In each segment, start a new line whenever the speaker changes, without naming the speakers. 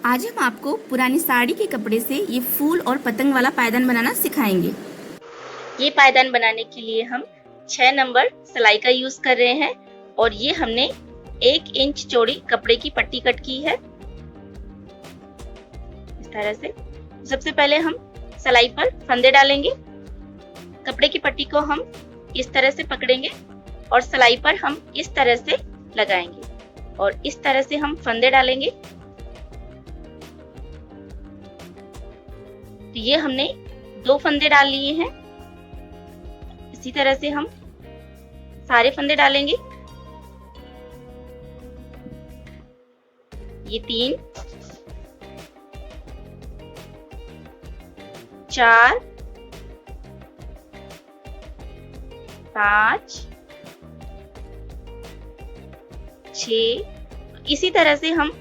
आज हम आपको पुरानी साड़ी के कपड़े से ये फूल और पतंग वाला पायदान बनाना सिखाएंगे।
ये पायदान बनाने के लिए हम 6 नंबर सिलाई का यूज कर रहे हैं और ये हमने 1 इंच चौड़ी कपड़े की पट्टी कट की है इस तरह से। सबसे पहले हम सिलाई पर फंदे डालेंगे। कपड़े की पट्टी को हम इस तरह से पकड़ेंगे और सिलाई पर हम इस तरह से लगाएंगे और इस तरह से हम फंदे डालेंगे। तो ये हमने 2 फंदे डाल लिए हैं। इसी तरह से हम सारे फंदे डालेंगे। ये 3 4 5 6 इसी तरह से हम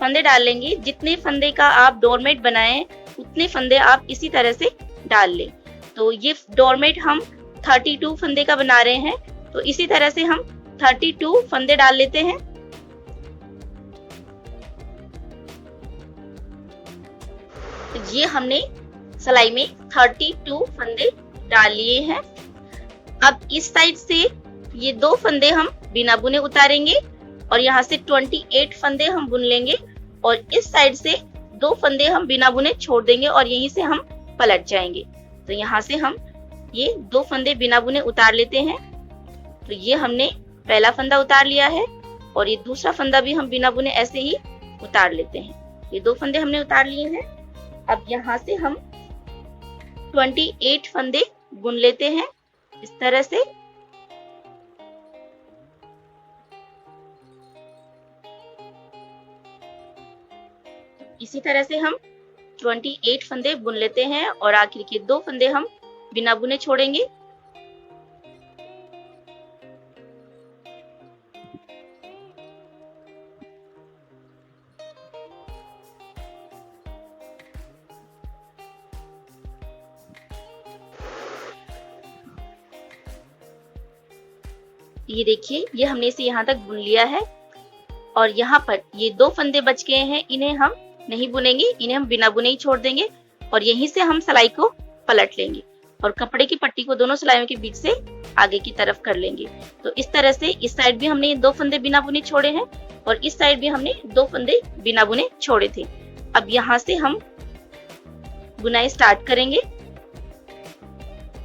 फंदे डाल लेंगे। जितने फंदे का आप डोरमेट बनाएं उतने फंदे आप इसी तरह से डाल लें। तो ये डोरमेट हम 32 फंदे का बना रहे हैं, तो इसी तरह से हम 32 फंदे डाल लेते हैं। तो ये हमने सिलाई में 32 फंदे डाल लिए हैं। अब इस साइड से ये 2 फंदे हम बिना बुने उतारेंगे और यहाँ से 28 फंदे हम बुन लेंगे और इस साइड से 2 फंदे हम बिना बुने छोड़ देंगे और यहीं से हम पलट जाएंगे। तो यहाँ से हम ये 2 फंदे बिना बुने उतार लेते हैं। तो ये हमने पहला फंदा उतार लिया है और ये दूसरा फंदा भी हम बिना बुने ऐसे ही उतार लेते हैं। ये 2 फंदे हमने उतार लिए हैं। अब यहाँ से हम 28 फंदे बुन लेते हैं इस तरह से। इसी तरह से हम 28 फंदे बुन लेते हैं और आखिर के 2 फंदे हम बिना बुने छोड़ेंगे। ये देखिए, ये हमने इसे यहाँ तक बुन लिया है और यहाँ पर ये 2 फंदे बच गए हैं। इन्हें हम नहीं बुनेंगे, इन्हें हम बिना बुने ही छोड़ देंगे और यहीं से हम सिलाई को पलट लेंगे और कपड़े की पट्टी को दोनों सिलाइयों के बीच से आगे की तरफ कर लेंगे। तो इस तरह से इस साइड भी हमने 2 फंदे बिना बुने छोड़े हैं और इस साइड भी हमने 2 फंदे बिना बुने छोड़े थे। अब यहाँ से हम बुनाई स्टार्ट करेंगे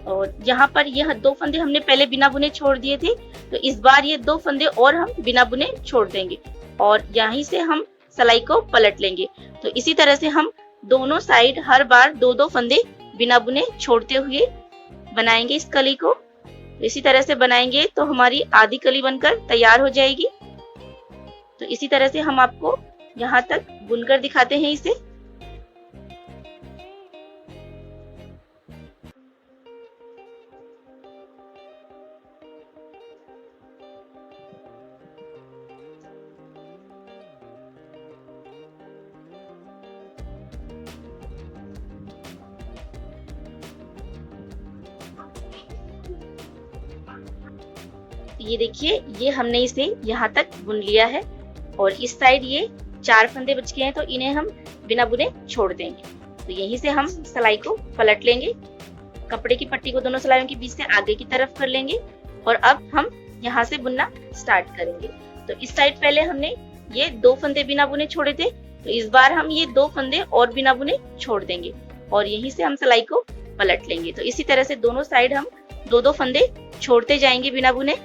और यहाँ पर यह 2 फंदे हमने पहले बिना बुने छोड़ दिए थे, तो इस बार ये 2 फंदे और हम बिना बुने छोड़ देंगे और यहीं से हम सिलाई को पलट लेंगे। तो इसी तरह से हम दोनों साइड हर बार 2-2 फंदे बिना बुने छोड़ते हुए बनाएंगे इस कली को। इसी तरह से बनाएंगे तो हमारी आधी कली बनकर तैयार हो जाएगी। तो इसी तरह से हम आपको यहाँ तक बुनकर दिखाते हैं इसे। ये देखिए, ये हमने इसे यहाँ तक बुन लिया है और इस साइड ये 4 फंदे बच गए हैं, तो इन्हें हम बिना बुने छोड़ देंगे। तो यहीं से हम सिलाई को पलट लेंगे, कपड़े की पट्टी को दोनों सिलाइयों के बीच से आगे की तरफ कर लेंगे और अब हम यहाँ से बुनना स्टार्ट करेंगे। तो इस साइड पहले हमने ये 2 फंदे बिना बुने छोड़े थे, तो इस बार हम ये 2 फंदे और बिना बुने छोड़ देंगे और यहीं से हम सिलाई को पलट लेंगे। तो इसी तरह से दोनों साइड हम 2-2 फंदे छोड़ते जाएंगे बिना बुने।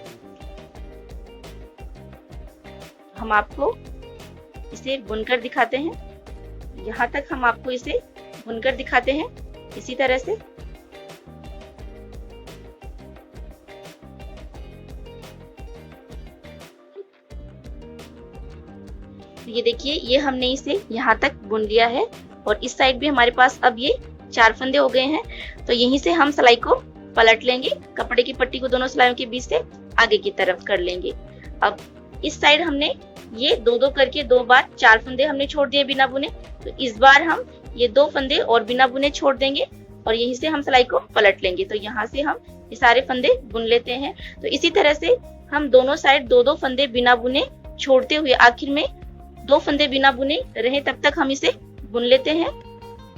हम आपको इसे बुनकर दिखाते हैं। यहाँ तक हम आपको इसे बुनकर दिखाते हैं इसी तरह से। ये देखिए, ये हमने इसे यहाँ तक बुन लिया है और इस साइड भी हमारे पास अब ये 4 फंदे हो गए हैं। तो यहीं से हम सिलाई को पलट लेंगे, कपड़े की पट्टी को दोनों सिलाइयों के बीच से आगे की तरफ कर लेंगे। अब इस साइड हमने ये 2-2 करके 2 बार 4 फंदे हमने छोड़ दिए बिना बुने, तो इस बार हम ये 2 फंदे और बिना बुने छोड़ देंगे और यहीं से हम सिलाई को पलट लेंगे। तो यहाँ से हम ये सारे फंदे बुन लेते हैं। तो इसी तरह से हम दोनों साइड 2-2 फंदे बिना बुने छोड़ते हुए आखिर में दो फंदे बिना बुने रहे तब तक हम इसे बुन लेते हैं।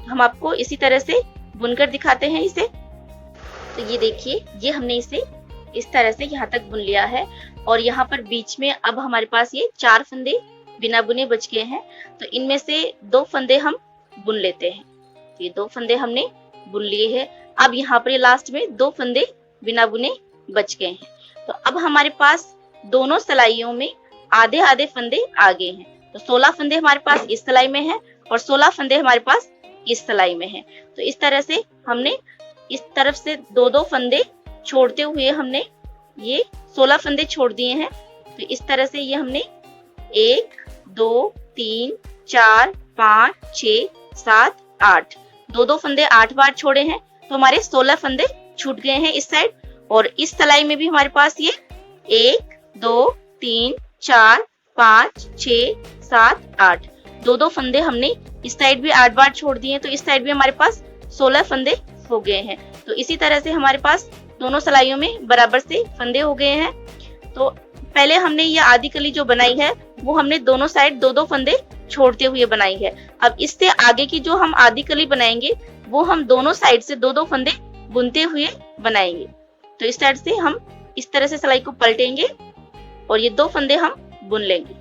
हम आपको इसी तरह से बुनकर दिखाते हैं इसे। तो ये देखिए, ये हमने इसे इस तरह से यहाँ तक बुन लिया है और यहाँ पर बीच में अब हमारे पास ये 4 फंदे बिना बुने बच गए हैं। तो इनमें से 2 फंदे हम बुन लेते हैं। तो ये 2 फंदे हमने बुन लिए हैं। अब यहाँ पर लास्ट में 2 फंदे बिना बुने बच गए हैं। तो अब हमारे पास दोनों सिलाइयों में आधे आधे फंदे आ गए हैं। तो 16 फंदे हमारे पास इस सिलाई में है और 16 फंदे हमारे पास इस सिलाई में है। तो इस तरह से हमने इस तरफ से 2-2 फंदे छोड़ते हुए हमने ये 16 फंदे छोड़ दिए हैं। तो इस तरह से ये हमने 1 2 3 4 5 6 7 8 2-2 फंदे 8 बार छोड़े हैं। तो हमारे 16 फंदे छूट गए हैं इस साइड। और इस सिलाई में भी हमारे पास ये 1 2 3 4 5 6 7 8 2-2 फंदे हमने इस साइड भी 8 बार छोड़ दिए हैं। तो इस साइड भी हमारे पास 16 फंदे हो गए हैं। तो इसी तरह से हमारे पास दोनों सिलाइयों में बराबर से फंदे हो गए हैं। तो पहले हमने ये आधी कली जो बनाई है वो हमने दोनों साइड 2-2 फंदे छोड़ते हुए बनाई है। अब इससे आगे की जो हम आधी कली बनाएंगे वो हम दोनों साइड से 2-2 फंदे बुनते हुए बनाएंगे। तो इस साइड से हम इस तरह से सिलाई को पलटेंगे और ये 2 फंदे हम बुन लेंगे।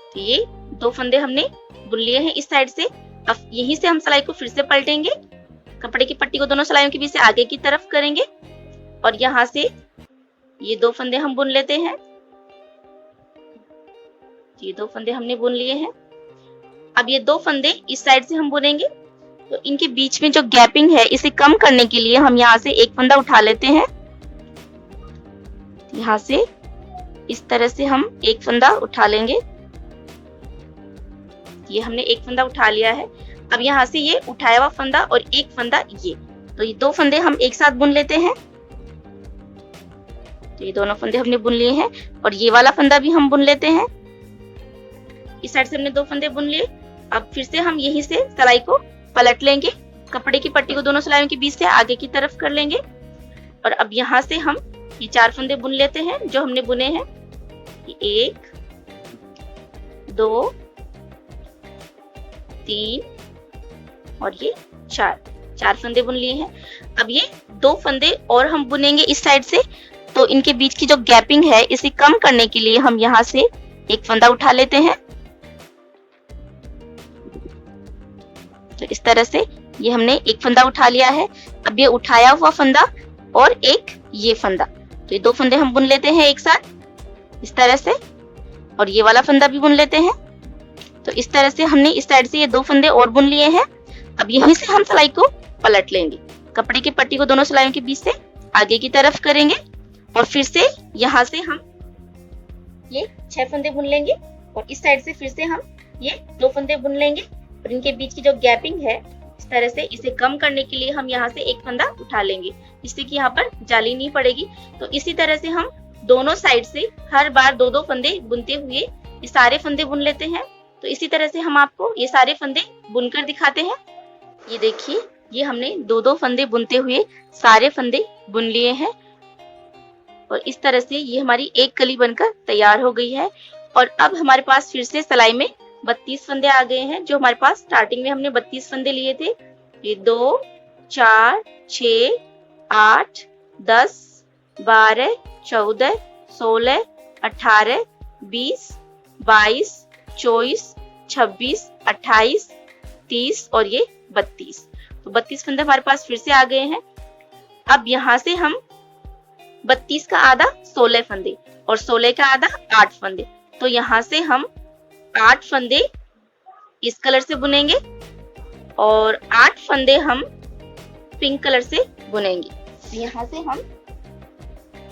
तो ये 2 फंदे हमने बुन लिए हैं इस साइड से। अब यहीं से हम सिलाई को फिर से पलटेंगे, कपड़े की पट्टी को दोनों सिलाइयों के बीच से आगे की तरफ करेंगे और यहाँ से ये 2 फंदे हम बुन लेते हैं। ये 2 फंदे हमने बुन लिए हैं। अब ये 2 फंदे इस साइड से हम बुनेंगे। तो इनके बीच में जो गैपिंग है इसे कम करने के लिए हम यहाँ से एक फंदा उठा लेते हैं। यहाँ से इस तरह से हम एक फंदा उठा लेंगे। ये हमने एक फंदा उठा लिया है। अब यहाँ से ये उठाया हुआ फंदा और एक फंदा ये, तो ये 2 फंदे हम एक साथ बुन लेते हैं। तो ये दोनों फंदे हमने बुन लिए हैं और ये वाला फंदा भी हम बुन लेते हैं। इस साइड से हमने 2 फंदे बुन लिए। अब फिर से हम यहीं से सिलाई को पलट लेंगे, कपड़े की पट्टी को दोनों सिलाइयों के बीच से आगे की तरफ कर लेंगे और अब यहाँ से हम ये 4 फंदे बुन लेते हैं जो हमने बुने हैं। 1 2 3 और ये 4 फंदे बुन लिए हैं। अब ये 2 फंदे और हम बुनेंगे इस साइड से। तो इनके बीच की जो गैपिंग है इसे कम करने के लिए हम यहाँ से एक फंदा उठा लेते हैं। तो इस तरह से ये हमने एक फंदा उठा लिया है। अब ये उठाया हुआ फंदा और एक ये फंदा, तो ये 2 फंदे हम बुन लेते हैं एक साथ इस तरह से और ये वाला फंदा भी बुन लेते हैं। तो इस तरह से हमने इस साइड से ये 2 फंदे और बुन लिए हैं। अब यहीं से हम सिलाई को पलट लेंगे, कपड़े की पट्टी को दोनों सिलाइयों के बीच से आगे की तरफ करेंगे और फिर से यहाँ से हम ये 6 फंदे बुन लेंगे और इस साइड से फिर से हम ये 2 फंदे बुन लेंगे और इनके बीच की जो गैपिंग है इस तरह से इसे कम करने के लिए हम यहाँ से एक फंदा उठा लेंगे, जिससे कि यहाँ पर जाली नहीं पड़ेगी। तो इसी तरह से हम दोनों साइड से हर बार 2-2 फंदे बुनते हुए ये सारे फंदे बुन लेते हैं। तो इसी तरह से हम आपको ये सारे फंदे बुनकर दिखाते हैं। ये देखिए, ये हमने 2-2 फंदे बुनते हुए सारे फंदे बुन लिए हैं और इस तरह से ये हमारी एक कली बनकर तैयार हो गई है। और अब हमारे पास फिर से सिलाई में 32 फंदे आ गए हैं, जो हमारे पास स्टार्टिंग में हमने 32 फंदे लिए थे। ये 2 4 6 8 10 12 14 16 18 20 22 24 26 28 30 और ये 32। तो 32 फंदे हमारे पास फिर से आ गए हैं। अब यहाँ से हम 32 का आधा 16 फंदे और 16 का आधा 8 फंदे, तो यहाँ से हम 8 फंदे इस कलर से बुनेंगे और 8 फंदे हम पिंक कलर से बुनेंगे। तो यहाँ से हम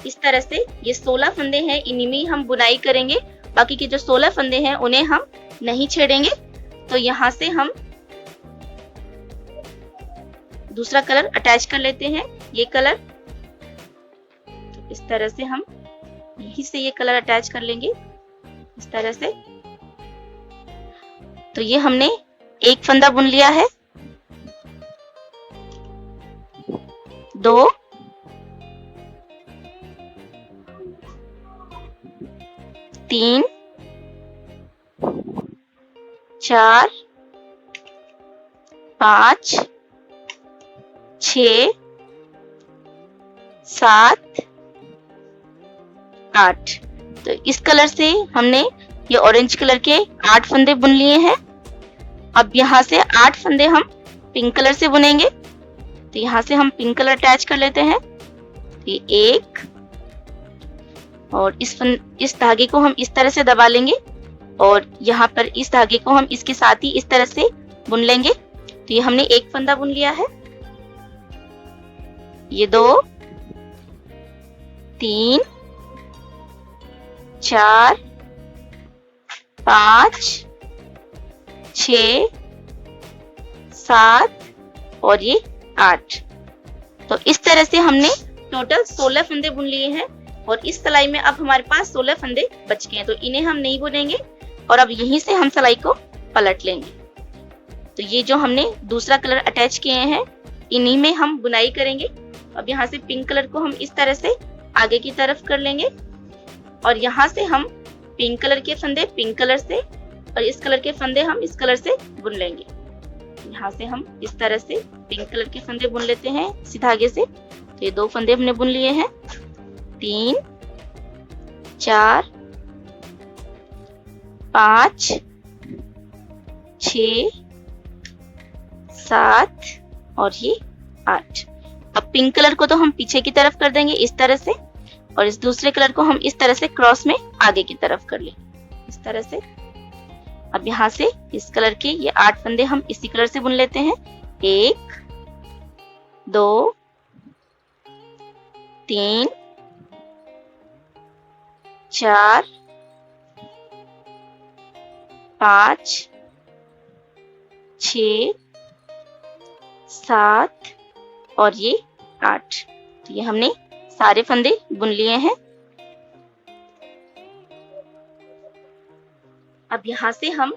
इस तरह से ये 16 फंदे हैं, इन्हीं में हम बुनाई करेंगे। बाकी के जो 16 फंदे हैं उन्हें हम नहीं छेड़ेंगे। तो यहाँ से हम दूसरा कलर अटैच कर लेते हैं, ये कलर। तो इस तरह से हम यहीं से ये कलर अटैच कर लेंगे इस तरह से। तो ये हमने एक फंदा बुन लिया है, 2 3 3 4 5 6 7 8। तो इस कलर से हमने ये ऑरेंज कलर के 8 फंदे बुन लिए हैं। अब यहाँ से 8 फंदे हम पिंक कलर से बुनेंगे। तो यहाँ से हम पिंक कलर अटैच कर लेते हैं। ये एक, और इस धागे को हम इस तरह से दबा लेंगे और यहाँ पर इस धागे को हम इसके साथ ही इस तरह से बुन लेंगे। तो ये हमने एक फंदा बुन लिया है। ये 2 3 4 5 6 7 और ये 8। तो इस तरह से हमने टोटल 16 फंदे बुन लिए हैं और इस सिलाई में अब हमारे पास 16 फंदे बच गए हैं। तो इन्हें हम नहीं बुनेंगे और अब यहीं से हम सिलाई को पलट लेंगे। तो ये जो हमने दूसरा कलर अटैच किए हैं इन्हीं में हम बुनाई करेंगे। अब यहाँ से पिंक कलर को हम इस तरह से आगे की तरफ कर लेंगे और यहाँ से हम पिंक कलर के फंदे पिंक कलर से और इस कलर के फंदे हम इस कलर से बुन लेंगे। यहाँ से हम इस तरह से पिंक कलर के फंदे बुन लेते हैं इसी धागे से। तो ये 2 फंदे हमने बुन लिए हैं। 3 4 5 6 7 और ये 8। अब पिंक कलर को तो हम पीछे की तरफ कर देंगे इस तरह से और इस दूसरे कलर को हम इस तरह से क्रॉस में आगे की तरफ कर लेंगे इस तरह से। अब यहाँ से इस कलर के ये 8 फंदे हम इसी कलर से बुन लेते हैं। 1 2 3 4 5 6 7 और ये 8। तो ये हमने सारे फंदे बुन लिए हैं। अब यहाँ से हम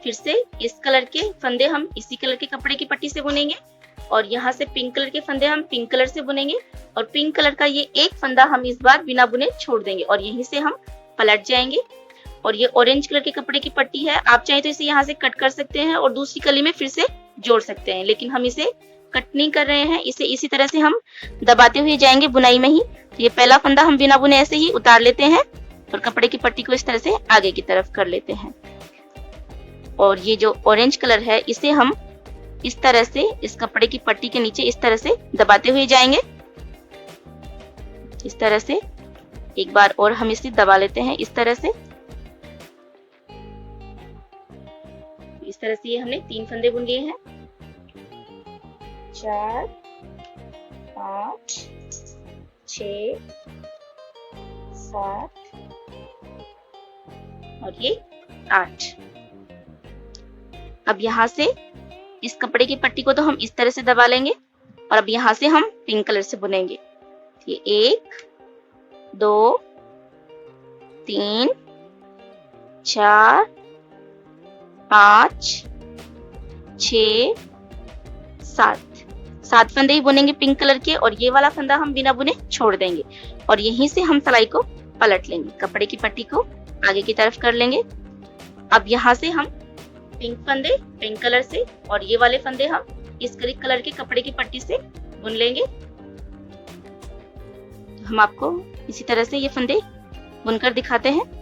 फिर से इस कलर के फंदे हम इसी कलर के कपड़े की पट्टी से बुनेंगे और यहाँ से पिंक कलर के फंदे हम पिंक कलर से बुनेंगे और पिंक कलर का ये एक फंदा हम इस बार बिना बुने छोड़ देंगे और यहीं से हम पलट जाएंगे। और ये ऑरेंज कलर के कपड़े की पट्टी है, आप चाहे तो इसे यहाँ से कट कर सकते हैं और दूसरी कली में फिर से जोड़ सकते हैं, लेकिन हम इसे कट नहीं कर रहे हैं, इसे इसी तरह से हम दबाते हुए जाएंगे बुनाई में ही। तो ये पहला फंदा हम बिना बुने ऐसे ही उतार लेते हैं और कपड़े की पट्टी को इस तरह से आगे की तरफ कर लेते हैं। और ये जो ऑरेंज कलर है इसे हम इस तरह से इस कपड़े की पट्टी के नीचे इस तरह से दबाते हुए जाएंगे। इस तरह से एक बार और हम इसे दबा लेते हैं इस तरह से। इस तरह से ये हमने 3 फंदे बुन लिए हैं। 4 5 6 7 और ये 8। अब यहाँ से इस कपड़े की पट्टी को तो हम इस तरह से दबा लेंगे और अब यहाँ से हम पिंक कलर से बुनेंगे। ये 1 2 3 4 5 6 7 फंदे ही बुनेंगे पिंक कलर के और ये वाला फंदा हम बिना बुने छोड़ देंगे और यहीं से हम सिलाई को पलट लेंगे, कपड़े की पट्टी को आगे की तरफ कर लेंगे। अब यहाँ से हम पिंक फंदे पिंक कलर से और ये वाले फंदे हम इस कलर के कपड़े की पट्टी से बुन लेंगे। हम आपको इसी तरह से ये फंदे बुनकर दिखाते हैं।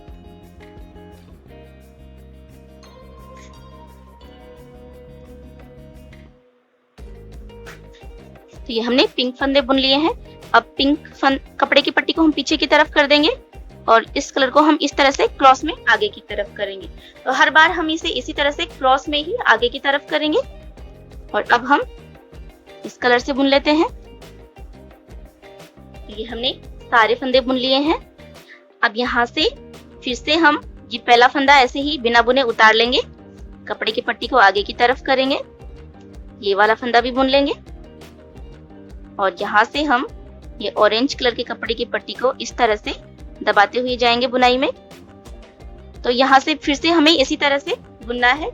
तो ये हमने पिंक फंदे बुन लिए हैं। अब पिंक कपड़े की पट्टी को हम पीछे की तरफ कर देंगे और इस कलर को हम इस तरह से क्रॉस में आगे की तरफ करेंगे। तो हर बार हम इसे इसी तरह से क्रॉस में ही आगे की तरफ करेंगे। और अब हम इस कलर से बुन लेते हैं। ये हमने सारे फंदे बुन लिए हैं। अब यहाँ से फिर से हम ये पहला फंदा ऐसे ही बिना बुने उतार लेंगे, कपड़े की पट्टी को आगे की तरफ करेंगे, ये वाला फंदा भी बुन लेंगे और यहाँ से हम ये ऑरेंज कलर के कपड़े की पट्टी को इस तरह से दबाते हुए जाएंगे बुनाई में। तो यहाँ से फिर से हमें इसी तरह से बुनना है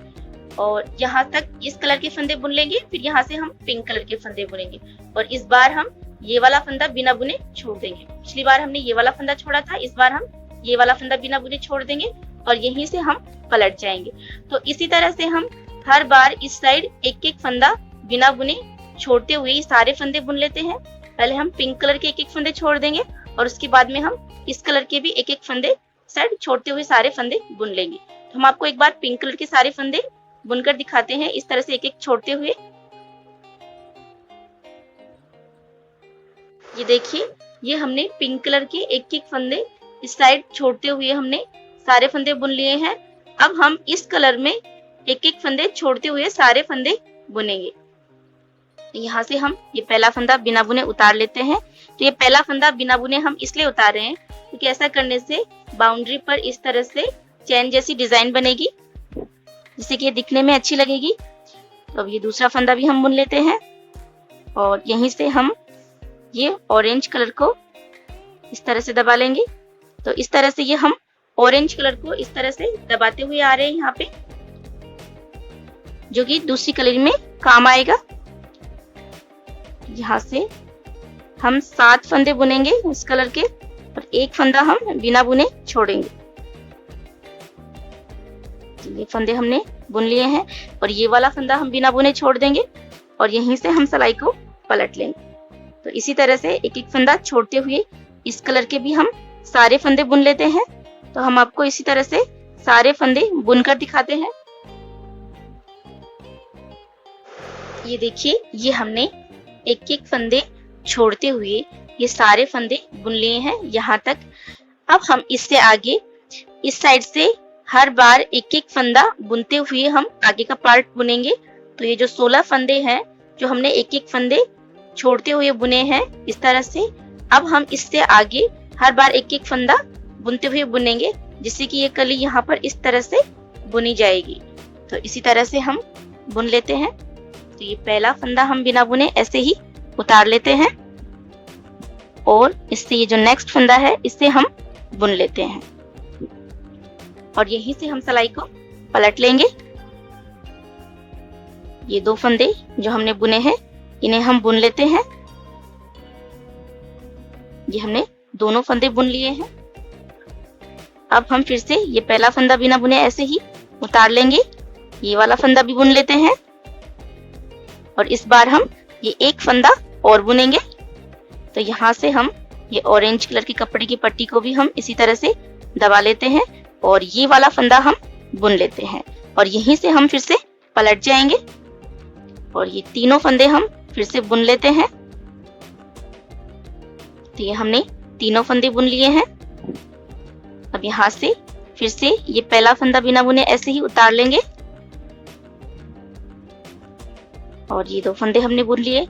और यहाँ तक इस कलर के फंदे बुन लेंगे, फिर यहाँ से हम पिंक कलर के फंदे बुनेंगे और इस बार हम ये वाला फंदा बिना बुने छोड़ देंगे। पिछली बार हमने ये वाला फंदा छोड़ा था, इस बार हम ये वाला फंदा बिना बुने छोड़ देंगे और यहीं से हम पलट जाएंगे। तो इसी तरह से हम हर बार इस साइड एक एक फंदा बिना बुने छोड़ते हुए सारे फंदे बुन लेते हैं। पहले हम पिंक कलर के एक एक फंदे छोड़ देंगे और उसके बाद में हम इस कलर के भी एक एक फंदे साइड छोड़ते हुए सारे फंदे बुन लेंगे। तो हम आपको एक बार पिंक कलर के सारे फंदे बुनकर दिखाते हैं, इस तरह से एक एक छोड़ते हुए। ये देखिए, ये हमने पिंक कलर के एक एक फंदे इस साइड छोड़ते हुए हमने सारे फंदे बुन लिए हैं। अब हम इस कलर में एक एक फंदे छोड़ते हुए सारे फंदे बुनेंगे। यहाँ से हम ये पहला फंदा बिना बुने उतार लेते हैं। तो ये पहला फंदा बिना बुने हम इसलिए उतार रहे हैं क्योंकि ऐसा करने से बाउंड्री पर इस तरह से चैन जैसी डिजाइन बनेगी, जिससे कि ये दिखने में अच्छी लगेगी। तो अब ये दूसरा फंदा भी हम बुन लेते हैं और यहीं से हम ये ऑरेंज कलर को इस तरह से दबा लेंगे। तो इस तरह से ये हम ऑरेंज कलर को इस तरह से दबाते हुए आ रहे हैं यहाँ पे, जो कि दूसरी कलर में काम आएगा। यहाँ से हम 7 फंदे बुनेंगे इस कलर के और एक फंदा हम बिना बुने छोड़ेंगे। ये फंदे हमने बुन लिए हैं और ये वाला फंदा हम बिना बुने छोड़ देंगे और यहीं से हम सिलाई को पलट लेंगे। तो इसी तरह से एक एक फंदा छोड़ते हुए इस कलर के भी हम सारे फंदे बुन लेते हैं। तो हम आपको इसी तरह से सारे फंदे बुनकर दिखाते हैं। ये देखिए, ये हमने एक एक फंदे छोड़ते हुए ये सारे फंदे बुन लिए हैं यहाँ तक। अब हम इससे आगे इस साइड से हर बार एक एक फंदा बुनते हुए हम आगे का पार्ट बुनेंगे। तो ये जो 16 फंदे हैं जो हमने एक एक फंदे छोड़ते हुए बुने हैं इस तरह से, अब हम इससे आगे हर बार एक एक फंदा बुनते हुए बुनेंगे, जिससे कि ये कली यहाँ पर इस तरह से बुनी जाएगी। तो इसी तरह से हम बुन लेते हैं। तो ये पहला फंदा हम बिना बुने ऐसे ही उतार लेते हैं और इससे ये जो नेक्स्ट फंदा है इसे हम बुन लेते हैं और यहीं से हम सिलाई को पलट लेंगे। ये 2 फंदे जो हमने बुने हैं इन्हें हम बुन लेते हैं। ये हमने दोनों फंदे बुन लिए हैं। अब हम फिर से ये पहला फंदा बिना बुने ऐसे ही उतार लेंगे। ये वाला फंदा भी बुन लेते हैं और इस बार हम ये एक फंदा और बुनेंगे। तो यहाँ से हम ये ऑरेंज कलर के कपड़े की पट्टी को भी हम इसी तरह से दबा लेते हैं और ये वाला फंदा हम बुन लेते हैं और यहीं से हम फिर से पलट जाएंगे और ये तीनों फंदे हम फिर से बुन लेते हैं। तो ये हमने तीनों फंदे बुन लिए हैं। अब यहाँ से फिर से ये पहला फंदा बिना बुने ऐसे ही उतार लेंगे और ये 2 फंदे हमने बुन लिए।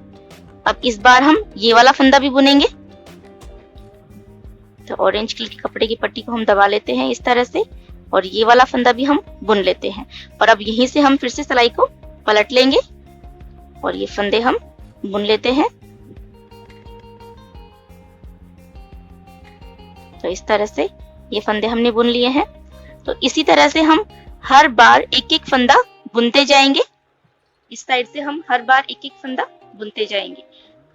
अब इस बार हम ये वाला फंदा भी बुनेंगे। तो ऑरेंज कलर के कपड़े की पट्टी को हम दबा लेते हैं इस तरह से और ये वाला फंदा भी हम बुन लेते हैं और अब यहीं से हम फिर से सिलाई को पलट लेंगे और ये फंदे हम बुन लेते हैं। तो इस तरह से ये फंदे हमने बुन लिए हैं। तो इसी तरह से हम हर बार एक एक फंदा बुनते जाएंगे। इस साइड से हम हर बार एक एक फंदा बुनते जाएंगे।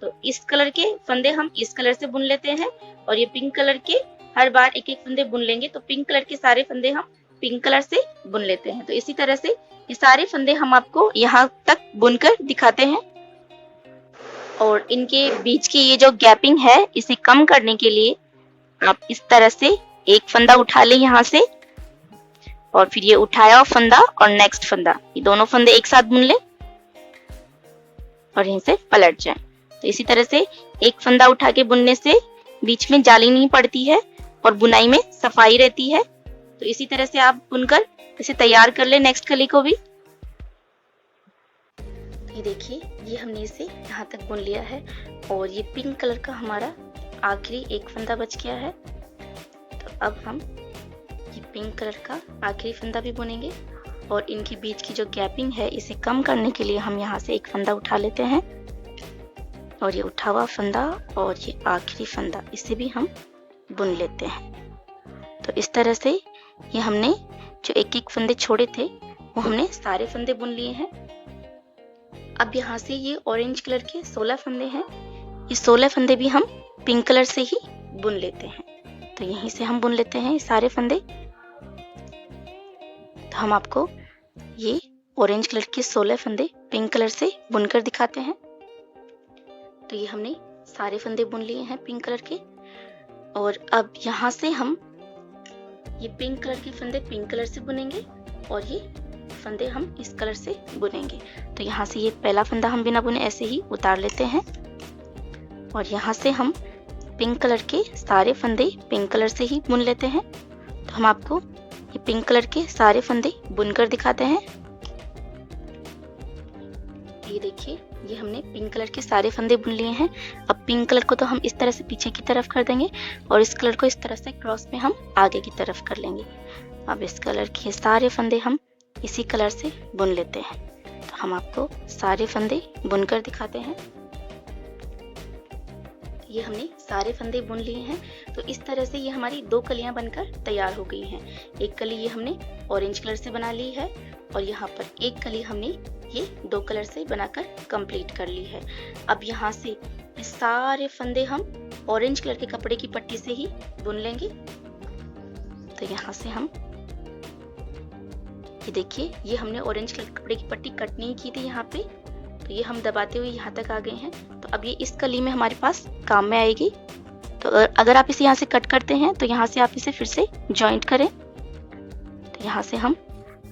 तो इस कलर के फंदे हम इस कलर से बुन लेते हैं और ये पिंक कलर के हर बार एक एक फंदे बुन लेंगे। तो पिंक कलर के सारे फंदे हम पिंक कलर से बुन लेते हैं। तो इसी तरह से ये सारे फंदे हम आपको यहाँ तक बुनकर दिखाते हैं और इनके बीच की ये जो गैपिंग है इसे कम करने के लिए आप इस तरह से एक फंदा उठा लें यहाँ से और फिर ये उठाया फंदा और नेक्स्ट फंदा, ये दोनों फंदे एक साथ बुन लें और यहीं से पलट जाएं। तो इसी तरह से एक फंदा उठा के बुनने से बीच में जाली नहीं पड़ती है और बुनाई में सफाई रहती है। तो इसी तरह से आप बुनकर इसे तैयार कर ले नेक्स्ट कली को भी। ये देखिए, ये हमने इसे यहाँ तक बुन लिया है और ये पिंक कलर का हमारा आखिरी एक फंदा बच गया है। तो अब हम ये पिंक कलर का आखिरी फंदा भी बुनेंगे और इनके बीच की जो गैपिंग है इसे कम करने के लिए हम यहाँ से एक फंदा उठा लेते हैं और ये उठा हुआ फंदा और ये आखिरी फंदा इसे भी हम बुन लेते हैं। तो इस तरह से ये हमने जो एक एक फंदे छोड़े थे वो हमने सारे फंदे बुन लिए हैं। अब यहाँ से ये ऑरेंज कलर के 16 फंदे हैं, ये 16 फंदे भी हम पिंक कलर से ही बुन लेते हैं। तो यहीं से हम बुन लेते हैं ये सारे फंदे। तो हम आपको ये ऑरेंज कलर के 16 फंदे पिंक कलर से बुनकर दिखाते हैं। तो ये हमने सारे फंदे बुन लिए हैं पिंक कलर के, और अब यहाँ से हम ये पिंक कलर के फंदे पिंक कलर से बुनेंगे और ये फंदे हम इस कलर से बुनेंगे। तो यहाँ से ये पहला फंदा हम बिना बुने ऐसे ही उतार लेते हैं, और यहाँ से हम पिंक कलर के सारे फंदे पिंक कलर से ही बुन लेते हैं। तो हम आपको ये पिंक कलर के सारे फंदे बुनकर दिखाते हैं। ये देखिए, ये हमने पिंक कलर के सारे फंदे बुन लिए हैं। अब पिंक कलर को तो हम इस तरह से पीछे की तरफ कर देंगे और इस कलर को इस तरह से क्रॉस में हम आगे की तरफ कर लेंगे। अब इस कलर के सारे फंदे हम इसी कलर से बुन लेते हैं। तो हम आपको सारे फंदे बुनकर दिखाते हैं। ये हमने सारे फंदे बुन लिए हैं। तो इस तरह से ये हमारी 2 कलियां बनकर तैयार हो गई हैं। एक कली ये हमने ऑरेंज कलर से बना ली है और यहाँ पर एक कली हमने ये 2 कलर से बनाकर कंप्लीट कर ली है। अब यहाँ से ये सारे फंदे हम ऑरेंज कलर के कपड़े की पट्टी से ही बुन लेंगे। तो यहाँ से हम ये देखिए, ये हमने ऑरेंज कलर के कपड़े की पट्टी कट नहीं की थी यहाँ पे, तो ये हम दबाते हुए यहाँ तक आ गए हैं। तो अब ये इस कली में हमारे पास काम में आएगी। तो अगर आप इसे यहाँ से कट करते हैं तो यहाँ से आप इसे फिर से जॉइंट करें। तो यहाँ से हम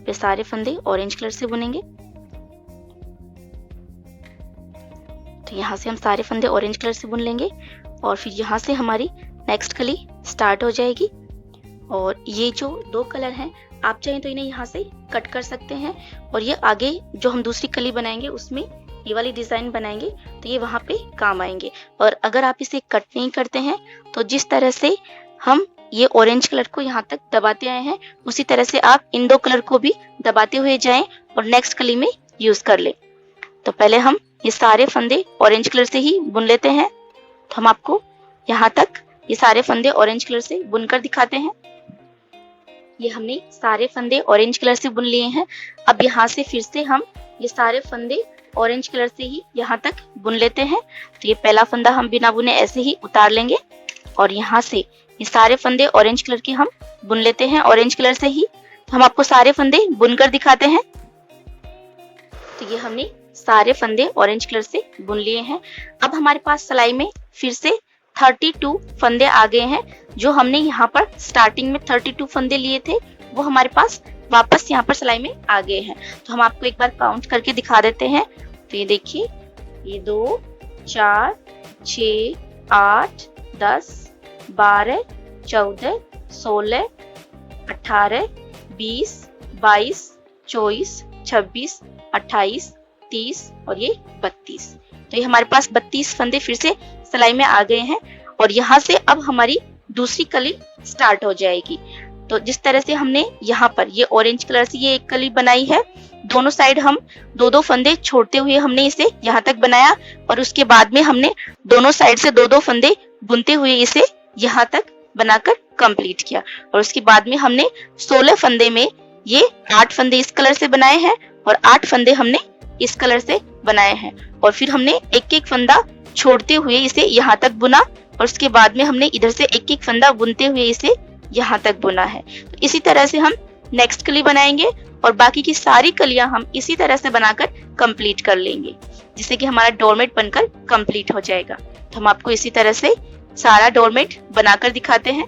ये सारे फंदे ऑरेंज कलर से बुनेंगे। तो यहाँ से हम सारे फंदे ऑरेंज कलर से बुन लेंगे और फिर यहाँ से हमारी नेक्स्ट कली स्टार्ट हो जाएगी। और ये जो 2 कलर हैं, आप चाहें तो इन्हें यहाँ से कट कर सकते हैं और ये आगे जो हम दूसरी कली बनाएंगे उसमें ये वाली डिजाइन बनाएंगे तो ये वहां पे काम आएंगे। और अगर आप इसे कट नहीं करते हैं तो जिस तरह से हम ये ऑरेंज कलर को यहाँ तक दबाते आए हैं उसी तरह से आप इन 2 कलर को भी दबाते हुए जाएं और नेक्स्ट कली में यूज कर लें। तो पहले हम ये सारे फंदे ऑरेंज कलर से ही बुन लेते हैं। तो हम आपको यहाँ तक ये सारे फंदे ऑरेंज कलर से बुनकर दिखाते हैं। ये हमने सारे फंदे ऑरेंज कलर से बुन लिए हैं। अब यहाँ से फिर से हम ये सारे फंदे ऑरेंज कलर से ही यहाँ तक बुन लेते हैं। तो ये पहला फंदा हम बिना बुने ऐसे ही उतार लेंगे और यहाँ से ये सारे फंदे ऑरेंज कलर के हम बुन लेते हैं ऑरेंज कलर से ही। तो हम आपको सारे फंदे बुनकर दिखाते हैं। तो ये हमने सारे फंदे ऑरेंज कलर से बुन लिए हैं। अब हमारे पास सिलाई में फिर से 32 फंदे आ गए हैं। जो हमने यहाँ पर स्टार्टिंग में 32 फंदे लिए थे वो हमारे पास वापस यहाँ पर सिलाई में आ गए हैं। तो हम आपको एक बार काउंट करके दिखा देते हैं। तो ये देखिए, ये 2 4 6 8 10 12 14 16 18 20 22 24 26 28 30 और ये 32। तो ये हमारे पास 32 फंदे फिर से सिलाई में आ गए हैं और यहाँ से अब हमारी दूसरी कली स्टार्ट हो जाएगी। तो जिस तरह से हमने यहाँ पर ये ऑरेंज कलर से ये एक कली बनाई है, दोनों साइड हम 2-2 फंदे छोड़ते हुए हमने इसे यहाँ तक बनाया और उसके बाद में हमने दोनों साइड से 2-2 फंदे बुनते हुए इसे यहाँ तक बनाकर कंप्लीट किया। और उसके बाद में हमने 16 फंदे में ये 8 फंदे इस कलर से बनाए हैं और 8 फंदे हमने इस कलर से बनाए हैं। और फिर हमने एक एक फंदा छोड़ते हुए इसे यहाँ तक बुना और उसके बाद में हमने इधर से एक एक फंदा बुनते हुए इसे यहाँ तक बुना है। तो इसी तरह से हम नेक्स्ट कली बनाएंगे और बाकी की सारी कलियां हम इसी तरह से बनाकर कंप्लीट कर लेंगे, जिससे कि हमारा डोरमेट बनकर कंप्लीट हो जाएगा। तो हम आपको इसी तरह से सारा डोरमेट बनाकर दिखाते हैं।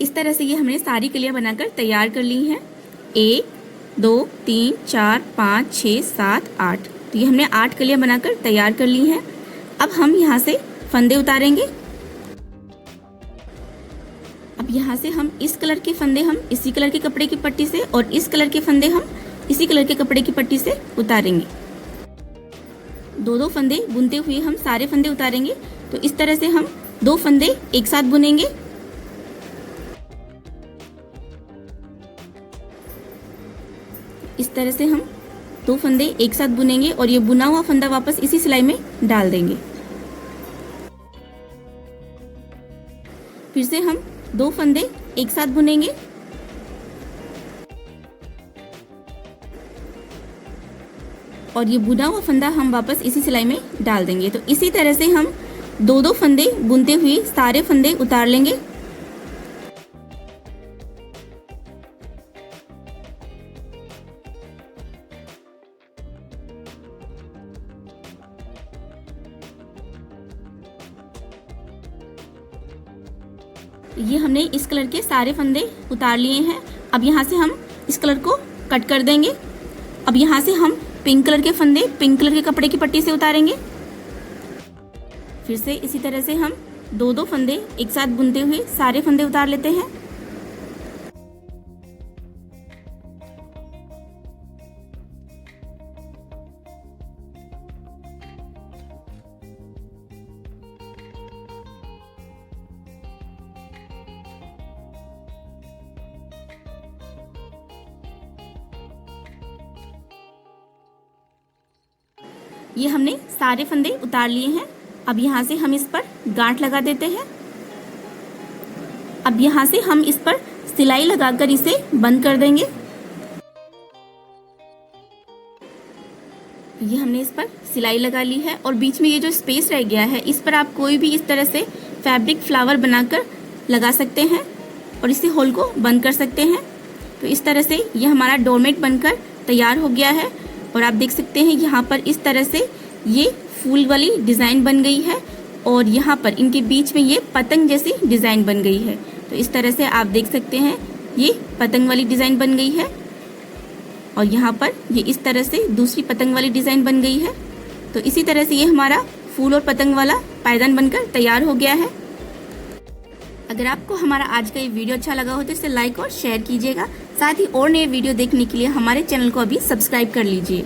इस तरह से ये हमने सारी कलियां बनाकर तैयार कर ली हैं। 1 2 3 4 5 6 7 8। तो ये हमने 8 कलियां बनाकर तैयार कर ली हैं। अब हम यहाँ से फंदे उतारेंगे। अब यहाँ से हम इस कलर के फंदे हम इसी कलर के कपड़े की पट्टी से और इस कलर के फंदे हम इसी कलर के कपड़े की पट्टी से उतारेंगे। 2-2 फंदे बुनते हुए हम सारे फंदे उतारेंगे। तो इस तरह से हम 2 फंदे एक साथ बुनेंगे। इस तरह से हम 2 फंदे एक साथ बुनेंगे और ये बुना हुआ फंदा वापस इसी सिलाई में डाल देंगे। फिर से हम 2 फंदे एक साथ बुनेंगे। और ये बुना हुआ फंदा हम वापस इसी सिलाई में डाल देंगे। तो इसी तरह से हम दो फंदे बुनते हुए सारे फंदे उतार लेंगे। ये हमने इस कलर के सारे फंदे उतार लिए हैं। अब यहाँ से हम इस कलर को कट कर देंगे। अब यहाँ से हम पिंक कलर के फंदे पिंक कलर के कपड़े की पट्टी से उतारेंगे। फिर से इसी तरह से हम दो फंदे एक साथ बुनते हुए सारे फंदे उतार लेते हैं। ये हमने सारे फंदे उतार लिए हैं। अब यहाँ से हम इस पर गांठ लगा देते हैं। अब यहाँ से हम इस पर सिलाई लगाकर इसे बंद कर देंगे। ये हमने इस पर सिलाई लगा ली है और बीच में ये जो स्पेस रह गया है इस पर आप कोई भी इस तरह से फैब्रिक फ्लावर बनाकर लगा सकते हैं और इसे होल को बंद कर सकते हैं। तो इस तरह से ये हमारा डोरमेट बनकर तैयार हो गया है और आप देख सकते हैं यहाँ पर इस तरह से ये फूल वाली डिज़ाइन बन गई है और यहाँ पर इनके बीच में ये पतंग जैसी डिज़ाइन बन गई है। तो इस तरह से आप देख सकते हैं ये पतंग वाली डिज़ाइन बन गई है और यहाँ पर ये इस तरह से दूसरी पतंग वाली डिज़ाइन बन गई है। तो इसी तरह से ये हमारा फूल और पतंग वाला पायदान बनकर तैयार हो गया है। अगर आपको हमारा आज का ये वीडियो अच्छा लगा हो तो इसे लाइक और शेयर कीजिएगा। साथ ही और नए वीडियो देखने के लिए हमारे चैनल को अभी सब्सक्राइब कर लीजिए।